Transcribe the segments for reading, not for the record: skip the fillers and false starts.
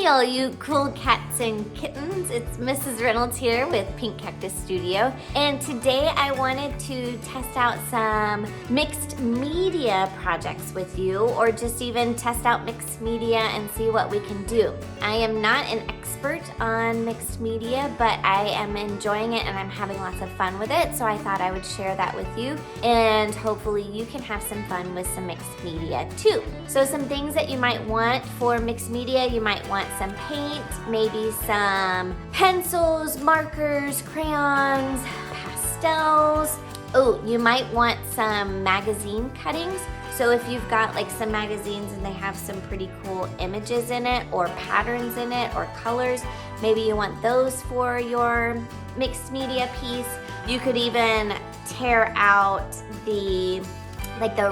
Hey all you cool cats and kittens, it's Mrs. Reynolds here with Pink Cactus Studio, and today I wanted to test out some mixed media projects with you, or just even test out mixed media and see what we can do. I am not an expert on mixed media, but I am enjoying it and I'm having lots of fun with it, so I thought I would share that with you, and hopefully you can have some fun with some mixed media too. So some things that you might want for mixed media: you might want some paint, maybe some pencils, markers, crayons, pastels. Oh, you might want some magazine cuttings. So if you've got like some magazines and they have some pretty cool images in it or patterns in it or colors, maybe you want those for your mixed media piece. You could even tear out the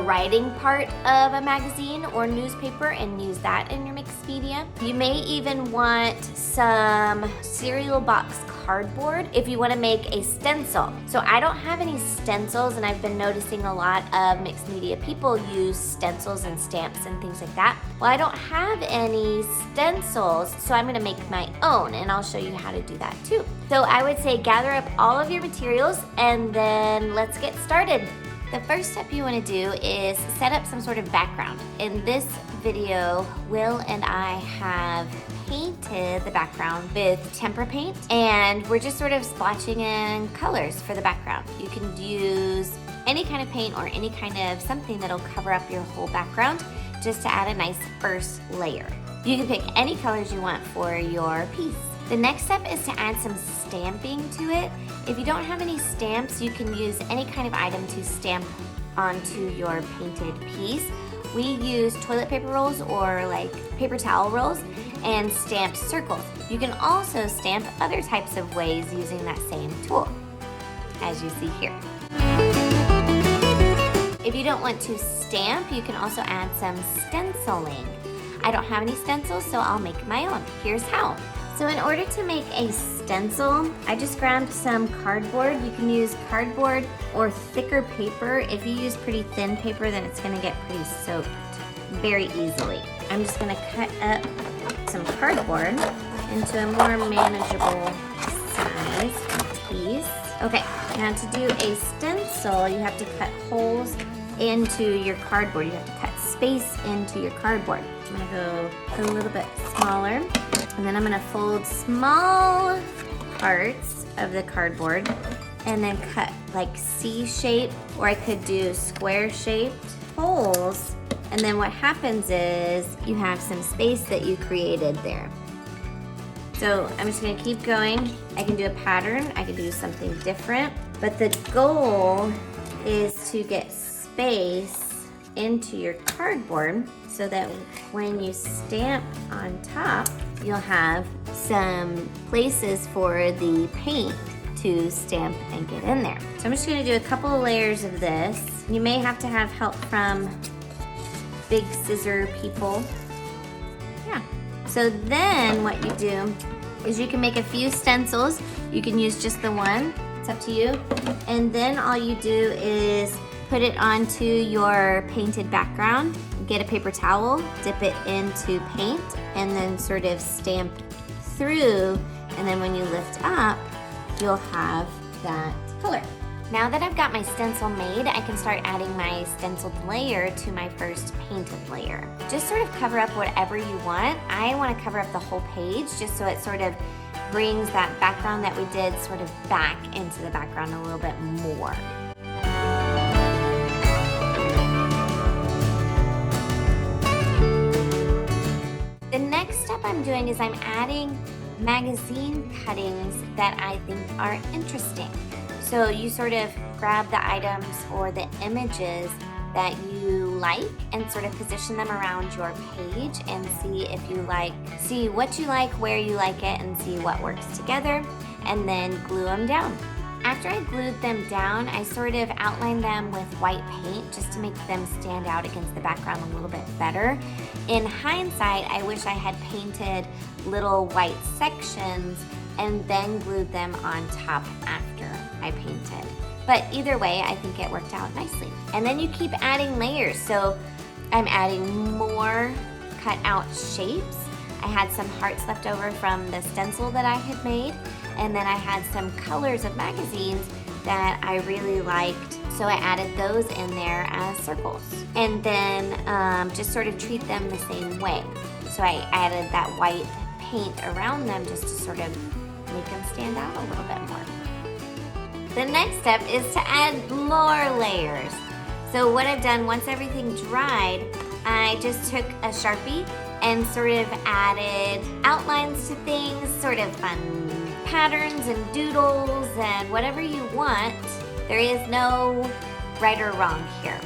writing part of a magazine or newspaper and use that in your mixed media. You may even want some cereal box cardboard if you want to make a stencil. So I don't have any stencils, and I've been noticing a lot of mixed media people use stencils and stamps and things like that. Well, I don't have any stencils, so I'm going to make my own, and I'll show you how to do that too. So I would say gather up all of your materials and then let's get started. The first step you want to do is set up some sort of background. In this video, Will and I have painted the background with tempera paint, and we're just sort of splotching in colors for the background. You can use any kind of paint or any kind of something that'll cover up your whole background just to add a nice first layer. You can pick any colors you want for your piece. The next step is to add some stamping to it. If you don't have any stamps, you can use any kind of item to stamp onto your painted piece. We use toilet paper rolls or like paper towel rolls and stamped circles. You can also stamp other types of ways using that same tool, as you see here. If you don't want to stamp, you can also add some stenciling. I don't have any stencils, so I'll make my own. Here's how. So in order to make a stencil, I just grabbed some cardboard. You can use cardboard or thicker paper. If you use pretty thin paper, then it's gonna get pretty soaked very easily. I'm just gonna cut up some cardboard into a more manageable size piece. Okay, now to do a stencil, you have to cut holes into your cardboard. You have to cut space into your cardboard. I'm gonna go a little bit smaller. And then I'm gonna fold small parts of the cardboard and then cut like C-shape, or I could do square-shaped holes. And then what happens is you have some space that you created there. So I'm just gonna keep going. I can do a pattern, I can do something different, but the goal is to get space into your cardboard so that when you stamp on top, you'll have some places for the paint to stamp and get in there. So I'm just gonna do a couple of layers of this. You may have to have help from big scissor people. Yeah. So then what you do is you can make a few stencils. You can use just the one, it's up to you. And then all you do is put it onto your painted background, get a paper towel, dip it into paint, and then sort of stamp through, and then when you lift up, you'll have that color. Now that I've got my stencil made, I can start adding my stenciled layer to my first painted layer. Just sort of cover up whatever you want. I want to cover up the whole page just so it sort of brings that background that we did sort of back into the background a little bit more. The next step I'm doing is I'm adding magazine cuttings that I think are interesting. So you sort of grab the items or the images that you like and sort of position them around your page and see what you like, where you like it, and see what works together, and then glue them down. After I glued them down, I sort of outlined them with white paint just to make them stand out against the background a little bit better. In hindsight, I wish I had painted little white sections and then glued them on top after I painted. But either way, I think it worked out nicely. And then you keep adding layers. So I'm adding more cut out shapes. I had some hearts left over from the stencil that I had made, and then I had some colors of magazines that I really liked, so I added those in there as circles. And then just sort of treat them the same way. So I added that white paint around them just to sort of make them stand out a little bit more. The next step is to add more layers. So what I've done, once everything dried, I just took a Sharpie and sort of added outlines to things, sort of fun patterns and doodles and whatever you want. There is no right or wrong here.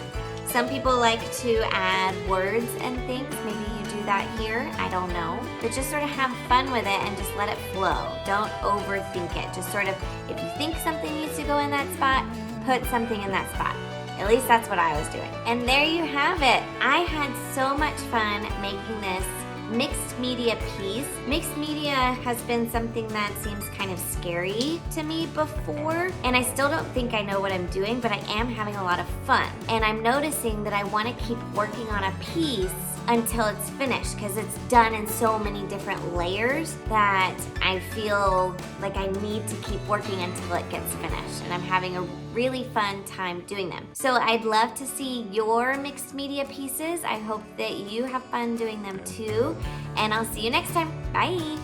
Some people like to add words and things. Maybe you do that here, I don't know. But just sort of have fun with it and just let it flow. Don't overthink it. Just sort of, if you think something needs to go in that spot, put something in that spot. At least that's what I was doing. And there you have it. I had so much fun making this mixed media piece. Mixed media has been something that seems kind of scary to me before, and I still don't think I know what I'm doing, but I am having a lot of fun. And I'm noticing that I want to keep working on a piece until it's finished, because it's done in so many different layers that I feel like I need to keep working until it gets finished, and I'm having a really fun time doing them. So I'd love to see your mixed media pieces. I hope that you have fun doing them too, and I'll see you next time. Bye.